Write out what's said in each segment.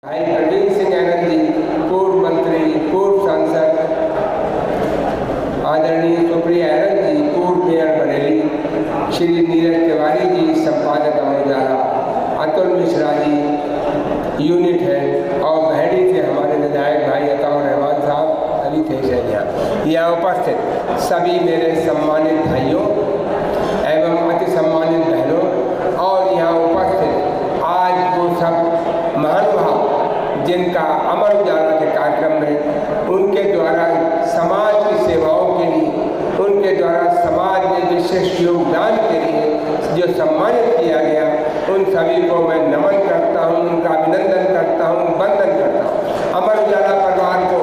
भाई प्रवीण सिंह आनंद जी, पूर्व मंत्री, पूर्व सांसद, आदरणीय सुप्रिया आनंद जी, पूर्व मेयर बरेली, श्री नीरज तिवारी जी, संपादक अमर उजाला, अतुल मिश्रा जी, यूनिट हेड, और बहरी से हमारे विधायक भाई अताउर रहमान साहब अभी थे यहाँ उपस्थित सभी मेरे सम्मानित भाइयों एवं अति सम्मानित बहनों और यहाँ उपस्थित आज वो सब महानुभाव जिनका अमर उजाला के कार्यक्रम में उनके द्वारा समाज की सेवाओं के लिए, उनके द्वारा समाज में विशेष योगदान के लिए जो सम्मानित किया गया, उन सभी को मैं नमन करता हूँ, उनका अभिनंदन करता हूँ, वंदन करता हूँ। अमर उजाला परिवार को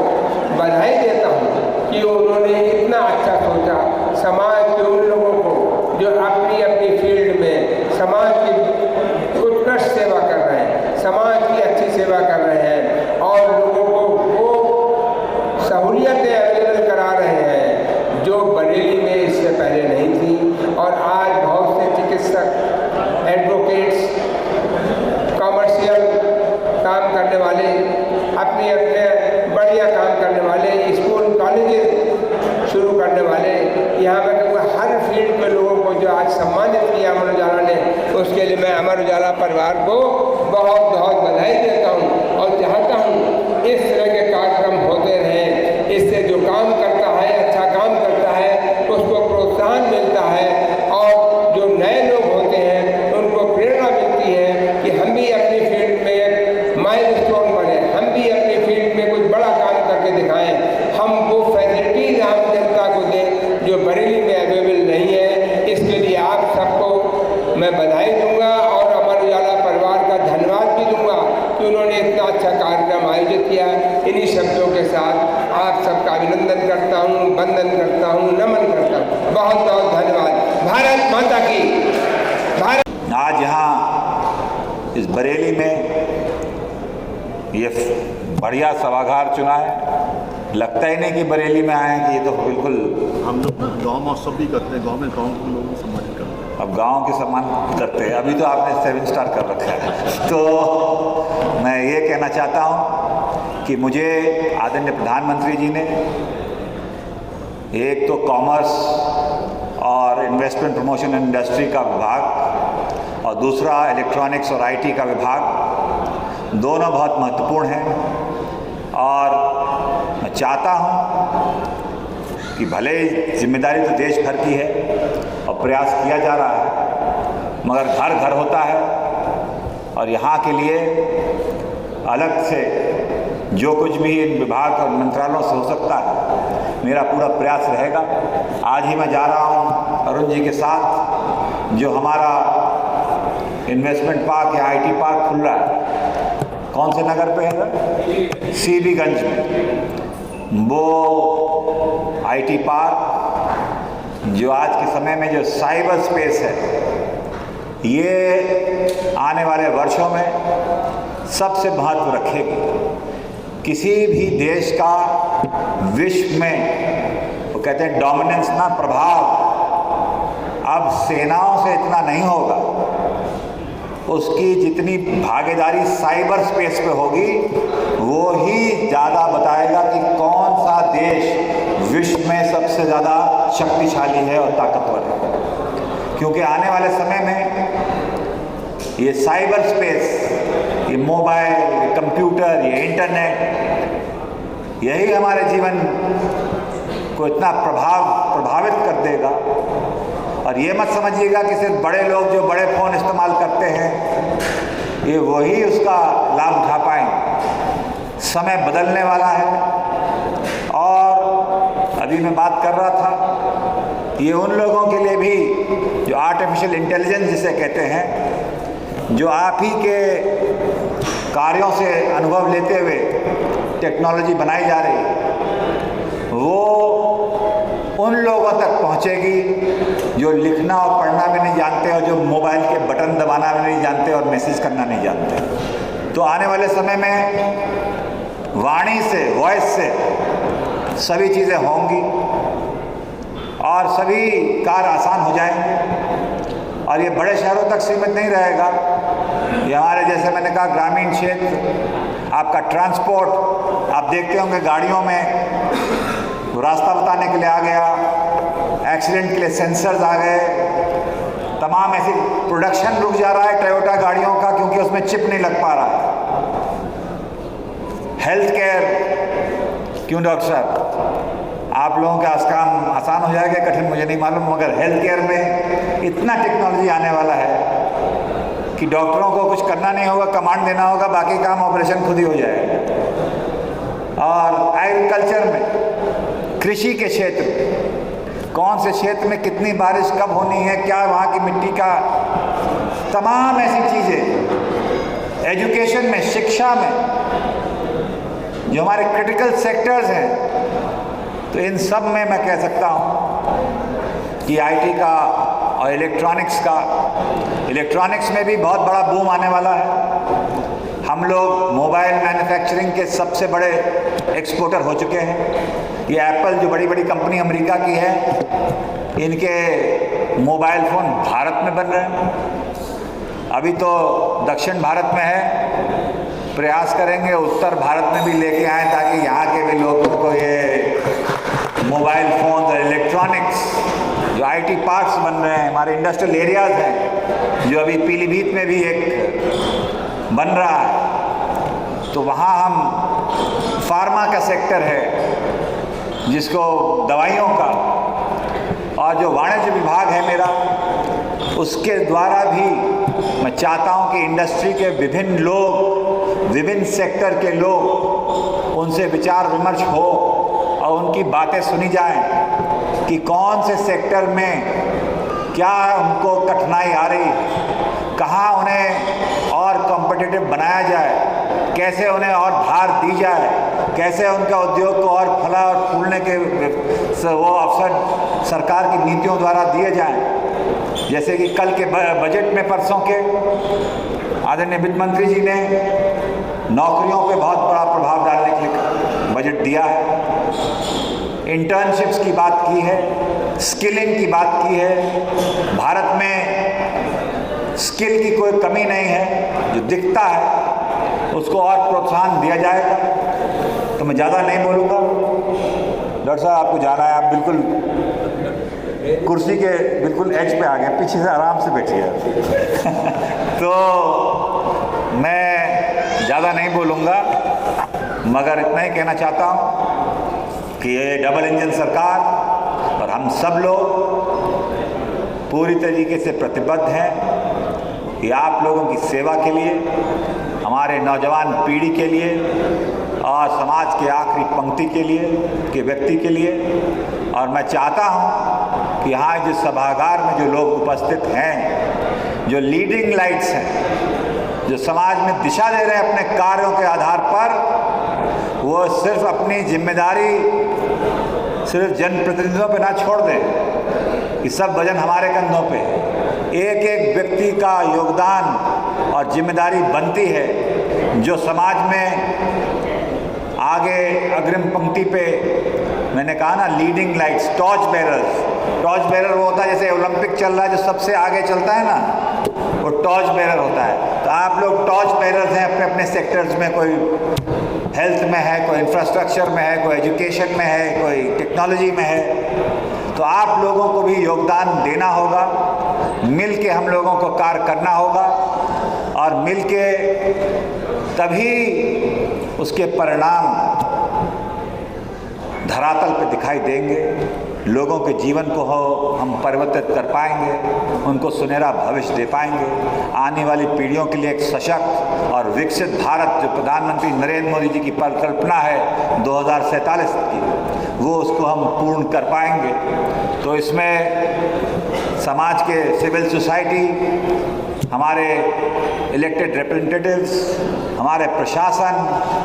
बधाई देता हूँ कि उन्होंने इतना अच्छा सोचा, समाज के उन लोगों को जो अपनी अपनी फील्ड में समाज की उत्कृष्ट सेवा कर रहे हैं, समाज की अच्छी सेवा कर रहे हैं और लोगों को वो सहूलियतें अवेलेबल करा रहे हैं जो बरेली में इससे पहले नहीं थी। और आज बहुत से चिकित्सक, एडवोकेट्स, कॉमर्शियल काम करने वाले, अपने अपने बढ़िया काम करने वाले, स्कूल कॉलेजेस शुरू करने वाले, यहाँ पर हर फील्ड के लोगों को जो आज सम्मानित किया अमर उजाला ने, उसके लिए मैं अमर उजाला परिवार को बहुत बहुत बधाई देता हूँ और चाहता हूँ इस तरह के कार्यक्रम होते रहें। इससे जो काम करता है, अच्छा काम करता है, उसको प्रोत्साहन मिलता है और जो नए लोग होते हैं उनको प्रेरणा मिलती है कि हम भी अपनी फील्ड में एक माइलस्टोन बने, हम भी अपनी फील्ड में कुछ बड़ा काम करके दिखाएं, हम वो फैसिलिटीज आम जनता को दें जो बरेली में अवेलेबल नहीं है। इसके लिए आप सबको मैं बधाई दूंगा और अमर उजाला परिवार का धन्यवाद भी दूंगा कि उन्होंने इतना अच्छा कार्यक्रम आयोजित किया। इन्हीं शब्दों के साथ आप सबका अभिनंदन करता हूँ, वंदन करता हूँ, नमन करता हूँ। बहुत बहुत धन्यवाद। भारत माता की। भारत। आज यहाँ इस बरेली में ये बढ़िया सभागार चुना है। लगता ही नहीं कि बरेली में आए हैं कि ये तो बिल्कुल हम लोग ना गाँव महोत्सव भी करते हैं, गाँव में गाँव के लोगों को सम्मानित करते हैं। अब गांव के सम्मान करते हैं। अभी तो आपने 7 स्टार कर रखा है। तो मैं ये कहना चाहता हूँ कि मुझे आदरणीय प्रधानमंत्री जी ने एक तो कॉमर्स और इन्वेस्टमेंट प्रमोशन एंड इंडस्ट्री का विभाग और दूसरा इलेक्ट्रॉनिक्स और आईटी का विभाग, दोनों बहुत महत्वपूर्ण हैं और मैं चाहता हूँ कि भले ही जिम्मेदारी तो देश भर की है और प्रयास किया जा रहा है, मगर घर घर होता है और यहाँ के लिए अलग से जो कुछ भी इन विभाग और मंत्रालयों से हो सकता है, मेरा पूरा प्रयास रहेगा। आज ही मैं जा रहा हूँ अरुण जी के साथ, जो हमारा इन्वेस्टमेंट पार्क या आईटी पार्क खुल रहा है, कौन से नगर पे है, सीबीगंज में। वो आईटी पार्क जो आज के समय में जो साइबर स्पेस है, ये आने वाले वर्षों में सबसे महत्व रखेगी। किसी भी देश का विश्व में, वो कहते हैं डोमिनेंस ना, प्रभाव अब सेनाओं से इतना नहीं होगा। उसकी जितनी भागीदारी साइबर स्पेस पे होगी, वो ही ज़्यादा बताएगा कि कौन सा देश विश्व में सबसे ज़्यादा शक्तिशाली है और ताकतवर है। क्योंकि आने वाले समय में ये साइबर स्पेस, ये मोबाइल, ये कंप्यूटर, ये इंटरनेट, यही हमारे जीवन को इतना प्रभावित कर देगा। और ये मत समझिएगा कि सिर्फ बड़े लोग जो बड़े फ़ोन इस्तेमाल करते हैं ये वही उसका लाभ उठा पाएंगे। समय बदलने वाला है और अभी मैं बात कर रहा था, ये उन लोगों के लिए भी जो आर्टिफिशियल इंटेलिजेंस जिसे कहते हैं, जो आप ही के कार्यों से अनुभव लेते हुए टेक्नोलॉजी बनाई जा रही है, वो उन लोगों तक पहुंचेगी जो लिखना और पढ़ना भी नहीं जानते और जो मोबाइल के बटन दबाना भी नहीं जानते और मैसेज करना नहीं जानते। तो आने वाले समय में वाणी से, वॉइस से सभी चीज़ें होंगी और सभी कार्य आसान हो जाएंगे। और ये बड़े शहरों तक सीमित नहीं रहेगा, ये हमारे जैसे मैंने कहा ग्रामीण क्षेत्र, आपका ट्रांसपोर्ट, आप देखते होंगे गाड़ियों में रास्ता बताने के लिए आ गया, एक्सीडेंट के लिए सेंसर्स आ गए, तमाम ऐसी प्रोडक्शन रुक जा रहा है टोयोटा गाड़ियों का क्योंकि उसमें चिप नहीं लग पा रहा है। हेल्थ केयर, क्यों डॉक्टर साहब, आप लोगों का काम आसान हो जाएगा, कठिन मुझे नहीं मालूम, मगर हेल्थ केयर में इतना टेक्नोलॉजी आने वाला है कि डॉक्टरों को कुछ करना नहीं होगा, कमांड देना होगा, बाकी काम ऑपरेशन खुद ही हो जाएगा। और एग्रीकल्चर में, कृषि के क्षेत्र, कौन से क्षेत्र में कितनी बारिश कब होनी है, क्या वहाँ की मिट्टी का, तमाम ऐसी चीज़ें, एजुकेशन में, शिक्षा में, जो हमारे क्रिटिकल सेक्टर्स हैं, तो इन सब में मैं कह सकता हूँ कि आईटी का और इलेक्ट्रॉनिक्स में भी बहुत बड़ा बूम आने वाला है। हम लोग मोबाइल मैन्युफैक्चरिंग के सबसे बड़े एक्सपोर्टर हो चुके हैं। ये एप्पल जो बड़ी बड़ी कंपनी अमेरिका की है, इनके मोबाइल फ़ोन भारत में बन रहे हैं। अभी तो दक्षिण भारत में है, प्रयास करेंगे उत्तर भारत में भी लेके आएँ ताकि यहाँ के भी लोगों को ये मोबाइल फ़ोन और इलेक्ट्रॉनिक्स, जो आईटी पार्क्स बन रहे हैं, हमारे इंडस्ट्रियल एरियाज़ हैं, जो अभी पीलीभीत में भी एक बन रहा है, तो वहाँ हम फार्मा का सेक्टर है जिसको दवाइयों का, और जो वाणिज्य विभाग है मेरा, उसके द्वारा भी मैं चाहता हूँ कि इंडस्ट्री के विभिन्न लोग, विभिन्न सेक्टर के लोग, उनसे विचार विमर्श हो और उनकी बातें सुनी जाएं कि कौन से सेक्टर में क्या उनको कठिनाई आ रही, कहाँ उन्हें और कॉम्पिटिटिव बनाया जाए, कैसे उन्हें और धार दी जाए, कैसे उनका उद्योग को और फला और फूलने के वो अवसर सरकार की नीतियों द्वारा दिए जाएं। जैसे कि कल के बजट में, परसों के, आदरणीय वित्त मंत्री जी ने नौकरियों पे बहुत बड़ा प्रभाव डालने के लिए बजट दिया है। इंटर्नशिप्स की बात की है, स्किलिंग की बात की है। भारत में स्किल की कोई कमी नहीं है, जो दिखता है उसको और प्रोत्साहन दिया जाएगा। तो मैं ज़्यादा नहीं बोलूँगा। डॉक्टर साहब, आपको जाना है, आप बिल्कुल कुर्सी के बिल्कुल एज पे आ गए, पीछे से आराम से बैठिए। तो मैं ज़्यादा नहीं बोलूँगा, मगर इतना ही कहना चाहता हूँ कि ये डबल इंजन सरकार और हम सब लोग पूरी तरीके से प्रतिबद्ध हैं कि आप लोगों की सेवा के लिए, हमारे नौजवान पीढ़ी के लिए और समाज के आखिरी पंक्ति के लिए, के व्यक्ति के लिए। और मैं चाहता हूँ कि यहाँ जो सभागार में जो लोग उपस्थित हैं, जो लीडिंग लाइट्स हैं, जो समाज में दिशा दे रहे हैं अपने कार्यों के आधार पर, वो सिर्फ अपनी जिम्मेदारी सिर्फ जनप्रतिनिधियों पे ना छोड़ दें कि सब वजन हमारे कंधों पे है। एक एक व्यक्ति का योगदान और जिम्मेदारी बनती है, जो समाज में आगे अग्रिम पंक्ति पे, मैंने कहा ना, leading lights, torch bearers. Torch bearer वो होता है, जैसे ओलंपिक चल रहा है, जो सबसे आगे चलता है ना, वो टॉर्च बेरर होता है। तो आप लोग टॉर्च बेरर्स हैं अपने अपने सेक्टर्स में। कोई हेल्थ में है, कोई इंफ्रास्ट्रक्चर में है, कोई एजुकेशन में है, कोई टेक्नोलॉजी में है। तो आप लोगों को भी योगदान देना होगा, मिल के हम लोगों को कार्य करना होगा, और मिल के तभी उसके परिणाम धरातल पे दिखाई देंगे। लोगों के जीवन को हम परिवर्तित कर पाएंगे, उनको सुनहरा भविष्य दे पाएंगे। आने वाली पीढ़ियों के लिए एक सशक्त और विकसित भारत, जो प्रधानमंत्री नरेंद्र मोदी जी की परिकल्पना है 2047 की, वो उसको हम पूर्ण कर पाएंगे। तो इसमें समाज के सिविल सोसाइटी, हमारे इलेक्टेड रिप्रेजेंटेटिव्स, हमारे प्रशासन,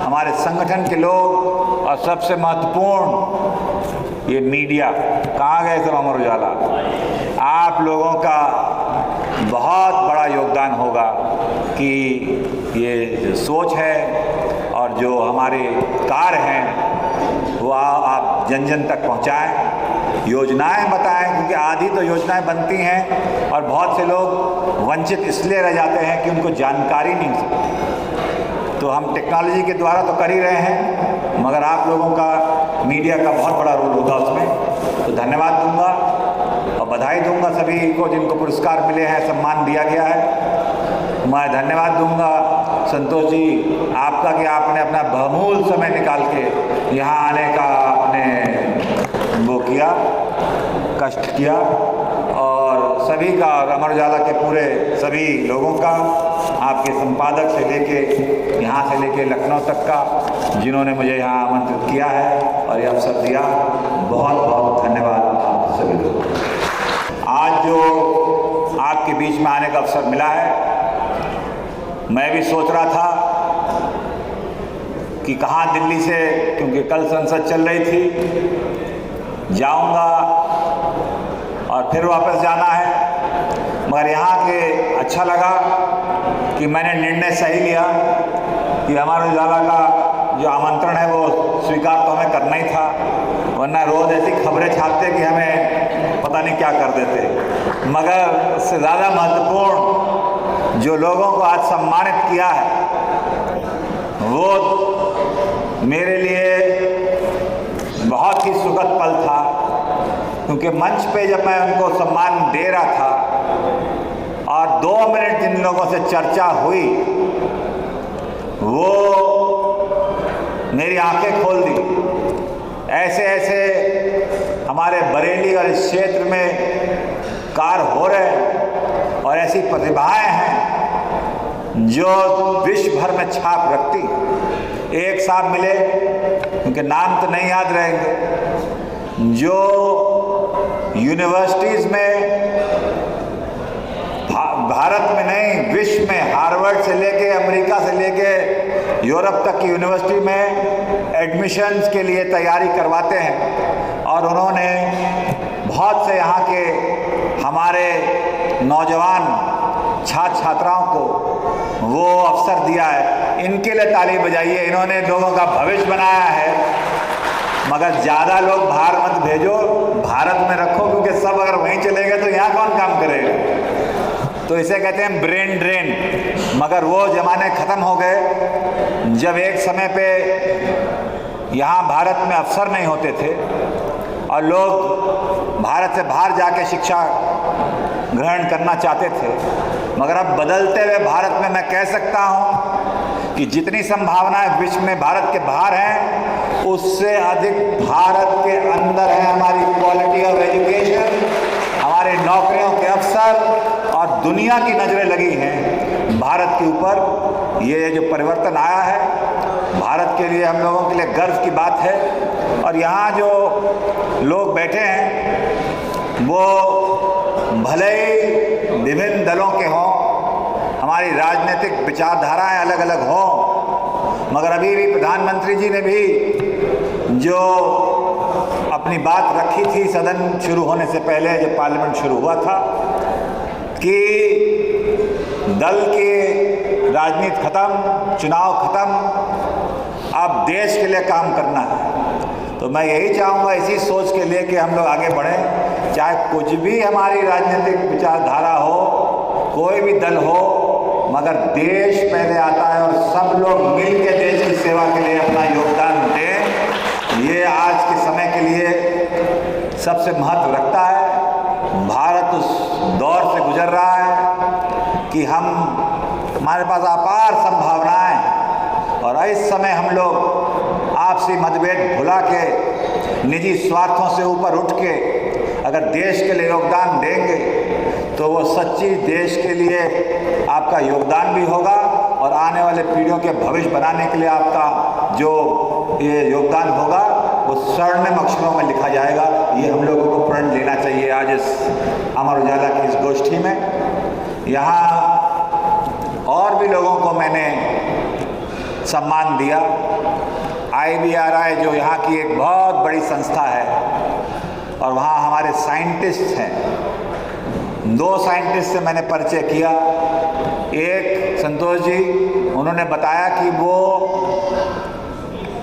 हमारे संगठन के लोग, और सबसे महत्वपूर्ण ये मीडिया। कहाँ गए सब अमर उजाला? आप लोगों का बहुत बड़ा योगदान होगा कि ये जो सोच है और जो हमारे कार्य हैं वो आप जन जन तक पहुँचाएँ। योजनाएं बताएं, क्योंकि आधी तो योजनाएं बनती हैं और बहुत से लोग वंचित इसलिए रह जाते हैं कि उनको जानकारी नहीं होती। तो हम टेक्नोलॉजी के द्वारा तो कर ही रहे हैं, मगर आप लोगों का, मीडिया का बहुत बड़ा रोल होगा उसमें। तो धन्यवाद दूंगा और बधाई दूंगा सभी को जिनको पुरस्कार मिले हैं, सम्मान दिया गया है। मैं धन्यवाद दूंगा संतोष जी आपका कि आपने अपना बहुमूल्य समय निकाल के यहाँ आने का आपने वो किया, कष्ट किया, और सभी का, अमर उजाला के पूरे सभी लोगों का, आपके संपादक से लेके यहाँ से लेके लखनऊ तक का, जिन्होंने मुझे यहाँ आमंत्रित किया है और ये अवसर दिया, बहुत बहुत धन्यवाद आप सभी लोगों को। आज जो आपके बीच में आने का अवसर मिला है, मैं भी सोच रहा था कि कहाँ दिल्ली से, क्योंकि कल संसद चल रही थी, जाऊंगा और फिर वापस जाना है, मगर यहाँ के अच्छा लगा कि मैंने निर्णय सही लिया कि अमर उजाला का जो आमंत्रण है वो स्वीकार तो हमें करना ही था, वरना रोज़ ऐसी खबरें छापते कि हमें पता नहीं क्या कर देते। मगर उससे ज़्यादा महत्वपूर्ण जो लोगों को आज सम्मानित किया है वो मेरे लिए बहुत ही सुखद पल था, क्योंकि मंच पे जब मैं उनको सम्मान दे रहा था और 2 मिनट जिन लोगों से चर्चा हुई वो मेरी आंखें खोल दी। ऐसे ऐसे हमारे बरेली और इस क्षेत्र में कार्य हो रहे हैं और ऐसी प्रतिभाएं हैं जो विश्व भर में छाप रखती। एक साहब मिले, उनके नाम तो नहीं याद रहेंगे, जो यूनिवर्सिटीज़ में भारत में नहीं विश्व में, हार्वर्ड से लेके अमेरिका से लेके यूरोप तक की यूनिवर्सिटी में एडमिशन्स के लिए तैयारी करवाते हैं। और उन्होंने बहुत से यहाँ के हमारे नौजवान छात्र छात्राओं को वो अवसर दिया है। इनके लिए ताली बजाइए, इन्होंने लोगों का भविष्य बनाया है। मगर ज़्यादा लोग बाहर मत भेजो, भारत में रखो, क्योंकि सब अगर वहीं चले गए तो यहाँ कौन काम करेगा। तो इसे कहते हैं ब्रेन ड्रेन। मगर वो ज़माने ख़त्म हो गए जब एक समय पे यहाँ भारत में अवसर नहीं होते थे और लोग भारत से बाहर जाके शिक्षा ग्रहण करना चाहते थे। मगर अब बदलते हुए भारत में मैं कह सकता हूँ कि जितनी संभावनाएं विश्व में भारत के बाहर हैं, उससे अधिक भारत के अंदर है। हमारी क्वालिटी ऑफ एजुकेशन, हमारे नौकरियों के अवसर और दुनिया की नज़रें लगी हैं भारत के ऊपर। ये जो परिवर्तन आया है भारत के लिए, हम लोगों के लिए गर्व की बात है। और यहाँ जो लोग बैठे हैं वो भले ही विभिन्न दलों के हों, हमारी राजनीतिक विचारधाराएं अलग अलग हों, मगर अभी भी प्रधानमंत्री जी ने भी जो अपनी बात रखी थी सदन शुरू होने से पहले, जब पार्लियामेंट शुरू हुआ था, कि दल की राजनीति खत्म, चुनाव खत्म, अब देश के लिए काम करना है। तो मैं यही चाहूँगा, इसी सोच के लिए कि हम लोग आगे बढ़ें, चाहे कुछ भी हमारी राजनीतिक विचारधारा हो, कोई भी दल हो, मगर देश पहले आता है और सब लोग मिल के देश की सेवा के लिए अपना योगदान दें। ये आज के समय के लिए सबसे महत्व रखता है। भारत उस दौर से गुजर रहा है कि हमारे पास अपार संभावनाएं, और इस समय हम लोग आपसी मतभेद भुला के, निजी स्वार्थों से ऊपर उठ के अगर देश के लिए योगदान देंगे तो वो सच्ची देश के लिए आपका योगदान भी होगा और आने वाले पीढ़ियों के भविष्य बनाने के लिए आपका जो ये योगदान होगा वो स्वर्णिम अक्षरों में लिखा जाएगा। ये हम लोगों को प्रण लेना चाहिए आज इस अमर उजाला की इस गोष्ठी में। यहाँ और भी लोगों को मैंने सम्मान दिया। IBRI जो यहाँ की एक बहुत बड़ी संस्था है और वहाँ हमारे साइंटिस्ट हैं, 2 साइंटिस्ट से मैंने परिचय किया। एक संतोष जी, उन्होंने बताया कि वो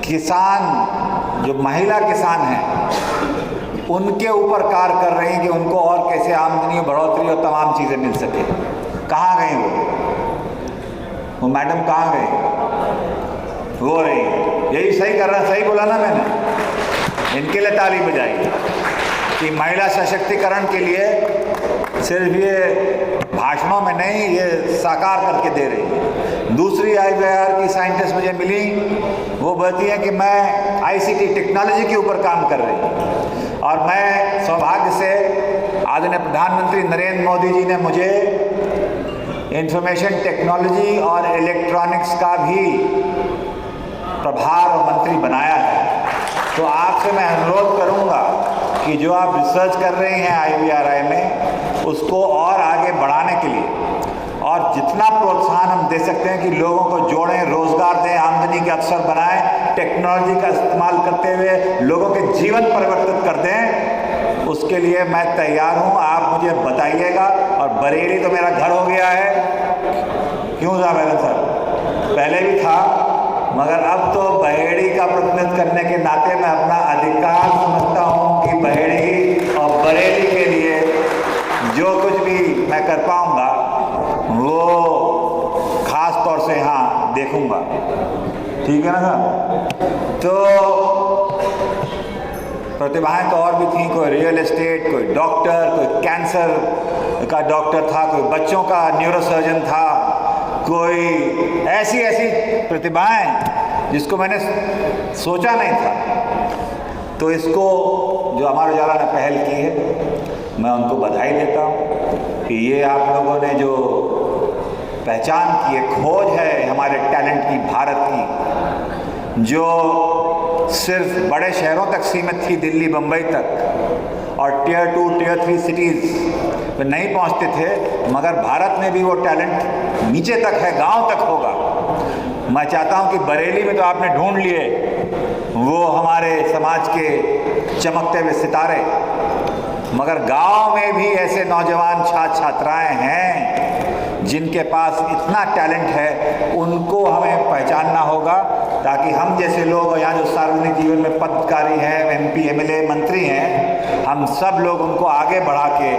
किसान, जो महिला किसान हैं, उनके ऊपर कार्य कर रही हैं कि उनको और कैसे आमदनी बढ़ोतरी और तमाम चीज़ें मिल सके। कहाँ गई वो मैडम कहाँ गई? वो रही, यही सही कर रहा, सही बोला ना मैंने? इनके लिए ताली बजाइए कि महिला सशक्तिकरण के लिए सिर्फ ये भाषणों में नहीं, ये साकार करके दे रही है। दूसरी IIR की साइंटिस्ट मुझे मिली, वो बोलती है कि मैं ICT टेक्नोलॉजी के ऊपर काम कर रही हूँ। और मैं सौभाग्य से आदरणीय प्रधानमंत्री नरेंद्र मोदी जी ने मुझे इंफॉर्मेशन टेक्नोलॉजी और इलेक्ट्रॉनिक्स का भी प्रभार और मंत्री बनाया है। तो आपसे मैं अनुरोध करूंगा कि जो आप रिसर्च कर रहे हैं IVRI में, उसको और आगे बढ़ाने के लिए और जितना प्रोत्साहन हम दे सकते हैं कि लोगों को जोड़ें, रोजगार दें, आमदनी के अवसर बनाएं, टेक्नोलॉजी का इस्तेमाल करते हुए लोगों के जीवन परिवर्तित कर दें, उसके लिए मैं तैयार हूं। आप मुझे बताइएगा। और बरेली तो मेरा घर हो गया है, क्यों जावेद सर? पहले भी था, मगर अब तो बहेड़ी का प्रतिनिधित्व करने के नाते मैं अपना अधिकार समझता हूं कि बहेड़ी और बरेली के लिए जो कुछ भी मैं कर पाऊंगा वो खास तौर से यहाँ देखूंगा। ठीक है ना साहब? तो प्रतिभाएं तो और भी थी, कोई रियल एस्टेट, कोई डॉक्टर, कोई कैंसर का डॉक्टर था, कोई बच्चों का न्यूरोसर्जन था, कोई ऐसी प्रतिभाएं जिसको मैंने सोचा नहीं था। तो इसको जो अमर उजाला ने पहल की है, मैं उनको बधाई देता हूँ कि ये आप लोगों ने जो पहचान की है, खोज है हमारे टैलेंट की, भारत की, जो सिर्फ बड़े शहरों तक सीमित थी, दिल्ली बम्बई तक, और Tier 2, Tier 3 सिटीज़ पे नहीं पहुंचते थे, मगर भारत में भी वो टैलेंट नीचे तक है, गांव तक होगा। मैं चाहता हूं कि बरेली में तो आपने ढूंढ लिए वो हमारे समाज के चमकते हुए सितारे, मगर गांव में भी ऐसे नौजवान छात्र छात्राएं हैं जिनके पास इतना टैलेंट है, उनको हमें पहचानना होगा, ताकि हम जैसे लोग यहाँ जो सार्वजनिक जीवन में पदाधिकारी हैं, MP, MLA, मंत्री हैं, हम सब लोग उनको आगे बढ़ा के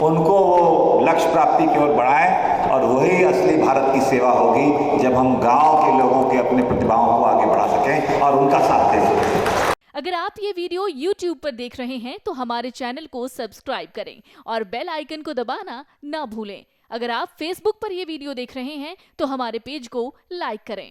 उनको वो लक्ष्य प्राप्ति की ओर बढ़ाएं। और वही असली भारत की सेवा होगी जब हम गांव के लोगों के अपने प्रतिभाओं को आगे बढ़ा सकें और उनका साथ दे सकें। अगर आप ये वीडियो YouTube पर देख रहे हैं तो हमारे चैनल को सब्सक्राइब करें और बेल आइकन को दबाना ना भूलें। अगर आप Facebook पर ये वीडियो देख रहे हैं तो हमारे पेज को लाइक करें।